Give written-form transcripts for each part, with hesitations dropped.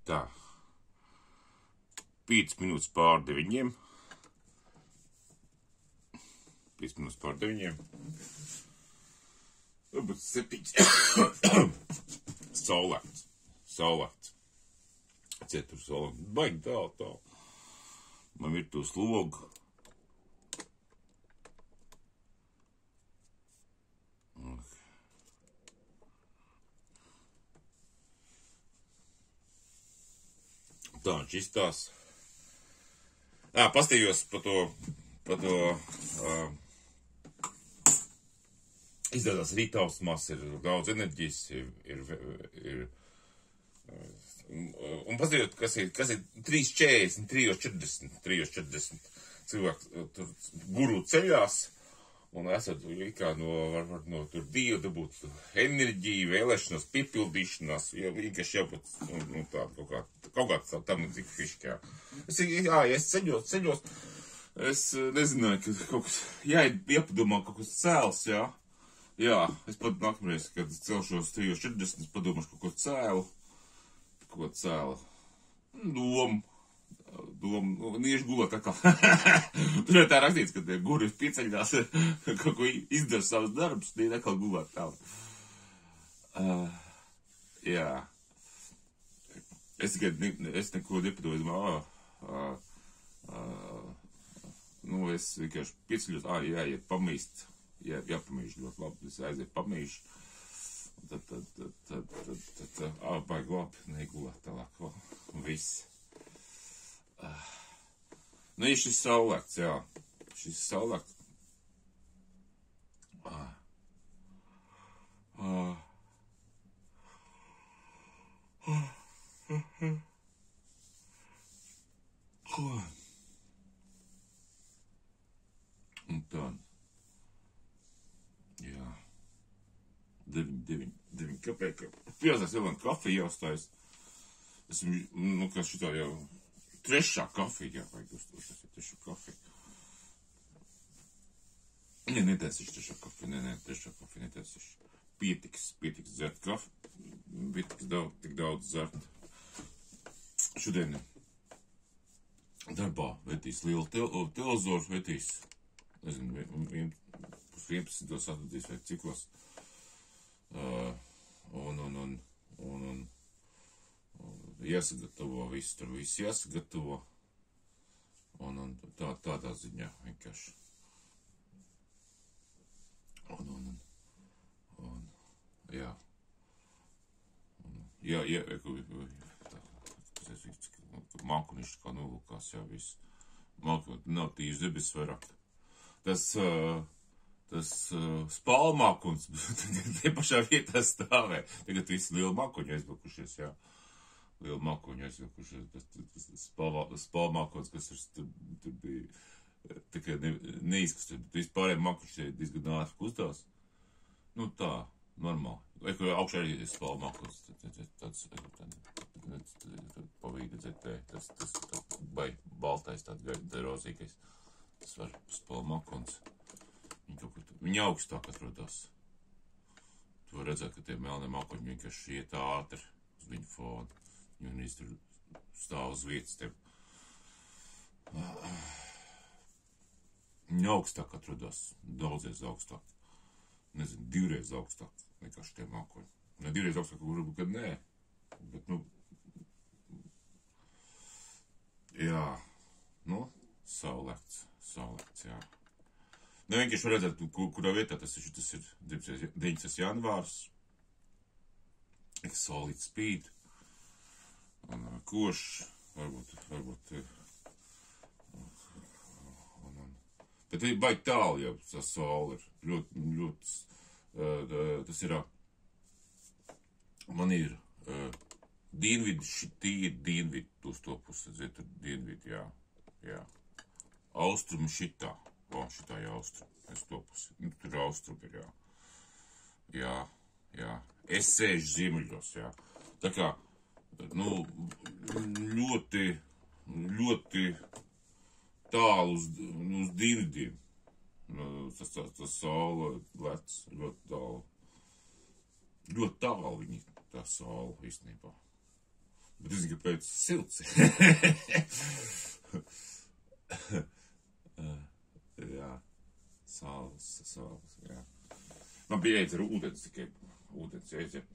Tā. 5 minūtes pār 9. 5 minūtes pār 9. Varbūt 7. Saulēts. Saulēts. Ciet tur saulēts. Baigi tālu. Man ir to slogu. Tā viņš izstās. Pastījos pa to izdevās rītausmās, ir daudz enerģijas, un pastījos, kas ir 3.40, 3.40 cilvēki tur guru ceļās, un esat kā no tur Dievu dabūt enerģiju, vēlēšanos, piepildīšanās, vienkārši jābūt, tādu kaut kāds tam cik fiškā. Es ceļos, es nezināju, ka kaut kas, jāpadomā kaut kas cēls, jā. Jā, es pat nākamreiz, kad celšos 3.40, padomāšu kaut ko cēlu. Domu, nieši gulēt atkal. Tur jau tā rakstīts, ka tie guri pieceļās, kaut ko izdara savus darbus, tie atkal gulēt tālu. Jā. Es neko nepadomāju, es vienkārši pieceļos, jāiet pamīst, jāpamīš ļoti labi, es aiziet pamīšu. Tad, baigi labi, negulēt tālāk vēl, un viss. Ir šis saulēkts, jā. Šis saulēkts. Un tā. Jā. 9. Kāpēc? Piezās vēl kafiju jāuzstājas. Kā šitā jau... Trešā kafija, vajag uzstāties, trešā kafija. Netaisīšu trešā kafija, trešā kafija netaisīšu. Pietiks dzert kafiju, pietiks tik daudz dzert. Šodien darbā vētīs lielu televizoru, vētīs, nezinu, 11. atradīs vai ciklos. Un jāsagatavo viss, tur viss jāsagatavo, un tādā ziņā vienkārši. Jā. Mākunišķi kā nolūkās, jā, viss. Mākunišķi nav tīši debes vairāk. Tas spālmākuns, te pašā vietā stāvē. Tagad visi lieli mākuņi aizbakušies, jā. Lielu mākoņu aizvilkušies, tas spālmākons, kas tur bija tikai neizkustīt, bet vispārējiem mākoņi diezgan ātri kustās. Tā, normāli. Vai, ko augšā arī ir spālmākons, tāds pavīga dzetē, tas baltais, tāds rozīgais. Tas var spālmākons. Viņi augstāk atrodās. Tu var redzēt, ka tie melnie mākoņi vienkārši iet ātri uz viņu fonu. Un viņš tur stāv uz vietas tev. Viņa augstāk atrodās, daudzies augstāk. Nezinu, 2 augstāk nekā šitie mākoņi. Ne 2 augstāk, varbūt, kad nē. Bet, jā, saulēkts, jā. Vienkārši var redzēt, kurā vietā tas ir 19. janvārs. Saulīt spīd. Un košs, varbūt, bet ir baigi tālu jau, tā saule ir ļoti, tas ir, man ir dienvidi, šitī ir dienvidi, uz to pusi, zēt, tur dienvidi, jā, austrumi šitā, šitā ir austrumi, es to pusi, tur austrumi ir, jā, es sēžu ziemeļos, jā, tā kā, ļoti tālu uz dienvidiem. Tas saule lec ļoti tālu. Ļoti tālu viņi tā saule īstenībā. Bet es zinu, kāpēc silts. Jā. Saules, jā. Man bija jāiet ar ūdens, tikai ūdens jāiet.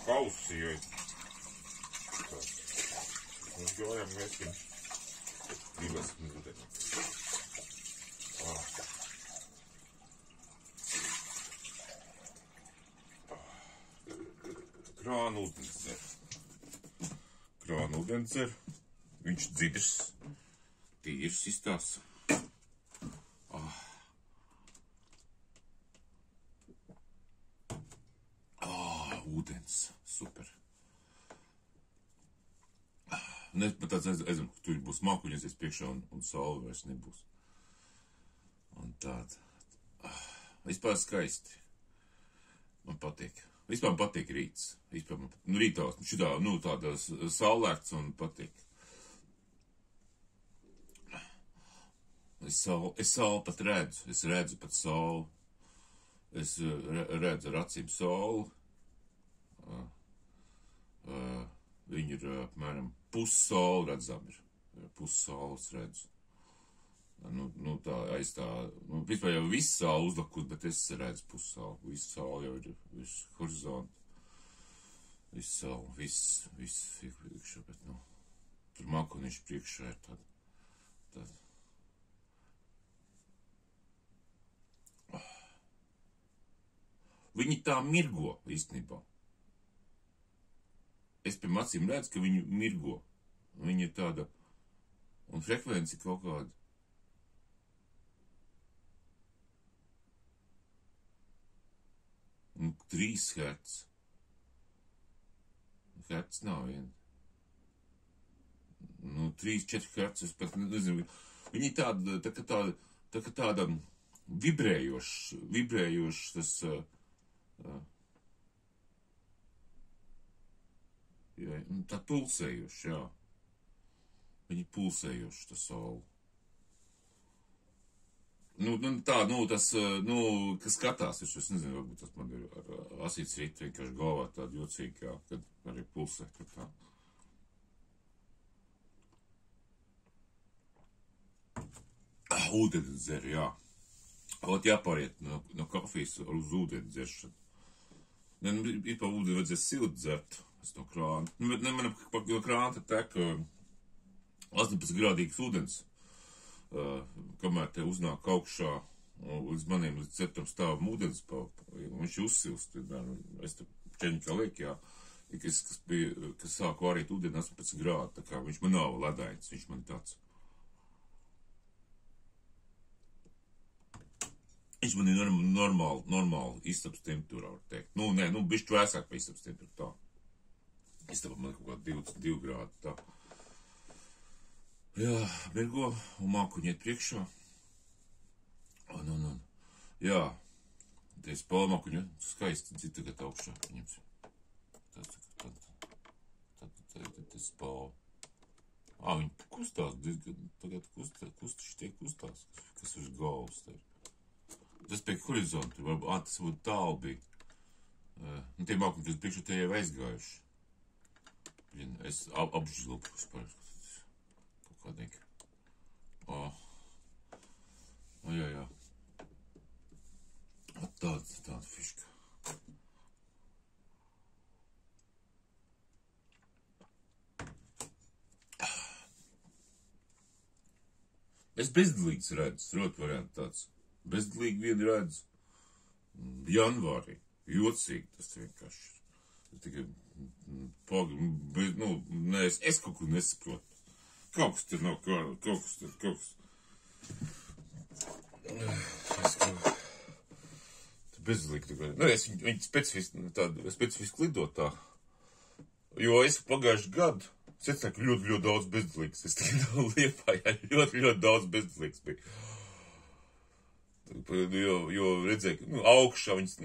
Kausīju. Mums jojām mēsim. Gribas ūdeni. Krāna ūdens dzer. Viņš dzidrs, tīrs izstās. Ūdens, super. Un es pat tāds aizinu, ka tur būs mākuņies priekšā un saule vairs nebūs. Un tāda. Vispār skaisti. Man patīk. Vispār man patīk rīts. Vispār man rītās, šitā, tāda saulēkts un patīk. Es sauli pat redzu. Es redzu pat sauli. Es redzu ar acīm sauli. Viņi ir, apmēram, pussauli redzam ir. Pussaules redzu. Tā aiz tā, vispār jau viss saule uzlakus, bet es redzu pussauli. Viss saule jau ir viss horizonti. Viss saule, viss ir priekšā, bet, tur mākoniņš priekšā ir tāda. Viņi tā mirgo, īstenībā. Es pie acīm redzu, ka viņi mirgo. Viņi ir tāda, un frekvenci kaut kāda. 3 hertz. Hertz nav vien. 3-4 hertz, es pat nezinu. Viņi tāda vibrējošs tas, tā pulsējošs, jā. Viņi pulsējoši, tas saule. Kas skatās, es nezinu, varbūt tas man ir ar asīts rītu vienkārši galvā tāda jocīga, kad arī pulsē, kad tā. Ūdeni dzer, jā. Ot jāpāriet no kafijas uz ūdeni dzeršanu. Ir pa ūdeni vajadzēs silti dzert, es no krāna. Bet man no krāna tek 18 grādīgs ūdens. Kamēr te uznāk augšā līdz maniem, līdz 4. stāvam ūdens, viņš uzsilst, es te ķeņikā liek, jā, kas sāku vārīt ūdeni 18 grādi, tā kā viņš man nav ledains, viņš man tāds. Viņš man ir normāli istabas temperatūrā, var teikt. Bišķi vēsāk pa istabas temperatūrā tā. Istabā man kaut kā 22 grādi, tā. Jā, mirgo, un mākuņi iet priekšā. Jā, te es palmākuņu, skaisti dzid tagad augšā, paņemsim. Tad es pal. Viņi kustās, tagad kustās, kas uz galvas te ir. Tas pie horizontu, tas varbūt tālu bija. Tie mākuņi, kas priekšā te jau aizgājuši. Es apžilpu vispār. Kādīgi. Jā. Tāda fiška. Es bezdalīgs redzu, rot variantu tāds. Bezdalīgi vien redzu. Janvārī. Jocīgi tas vienkārši. Tikai es kaut ko nesaprotu. Kaut kas tur nav, kaut kas. Bezdalīgi tikai. Viņi specifiski lido tā. Jo es pagājuši gadu secināju, ka ļoti daudz bezdalīgs. Es tikai Liepājā ļoti daudz bezdalīgs bija. Jo redzēju, ka augšā viņas,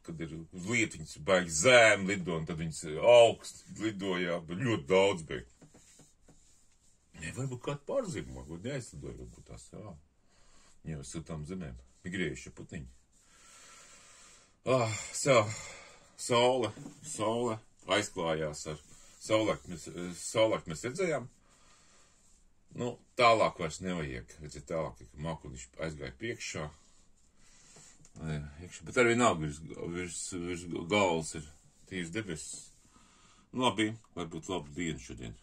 kad ir uz lietu, viņas baigi zēm lido, un tad viņas augst lido, jā, bet ļoti daudz bija. Varbūt kādu pārzīmu, varbūt neaizlidoja, varbūt tās, jā. Jau ar siltām zemēm. Migrējuši putiņi. Saule aizklājās ar saulēkti mēs redzējām. Nu, tālāk vairs nevajag. Redziet, tālāk, ka mākoņš aizgāja priekšā. Bet arī nav virs galvas ir tīvs debesis. Labi, varbūt labu dienu šodien.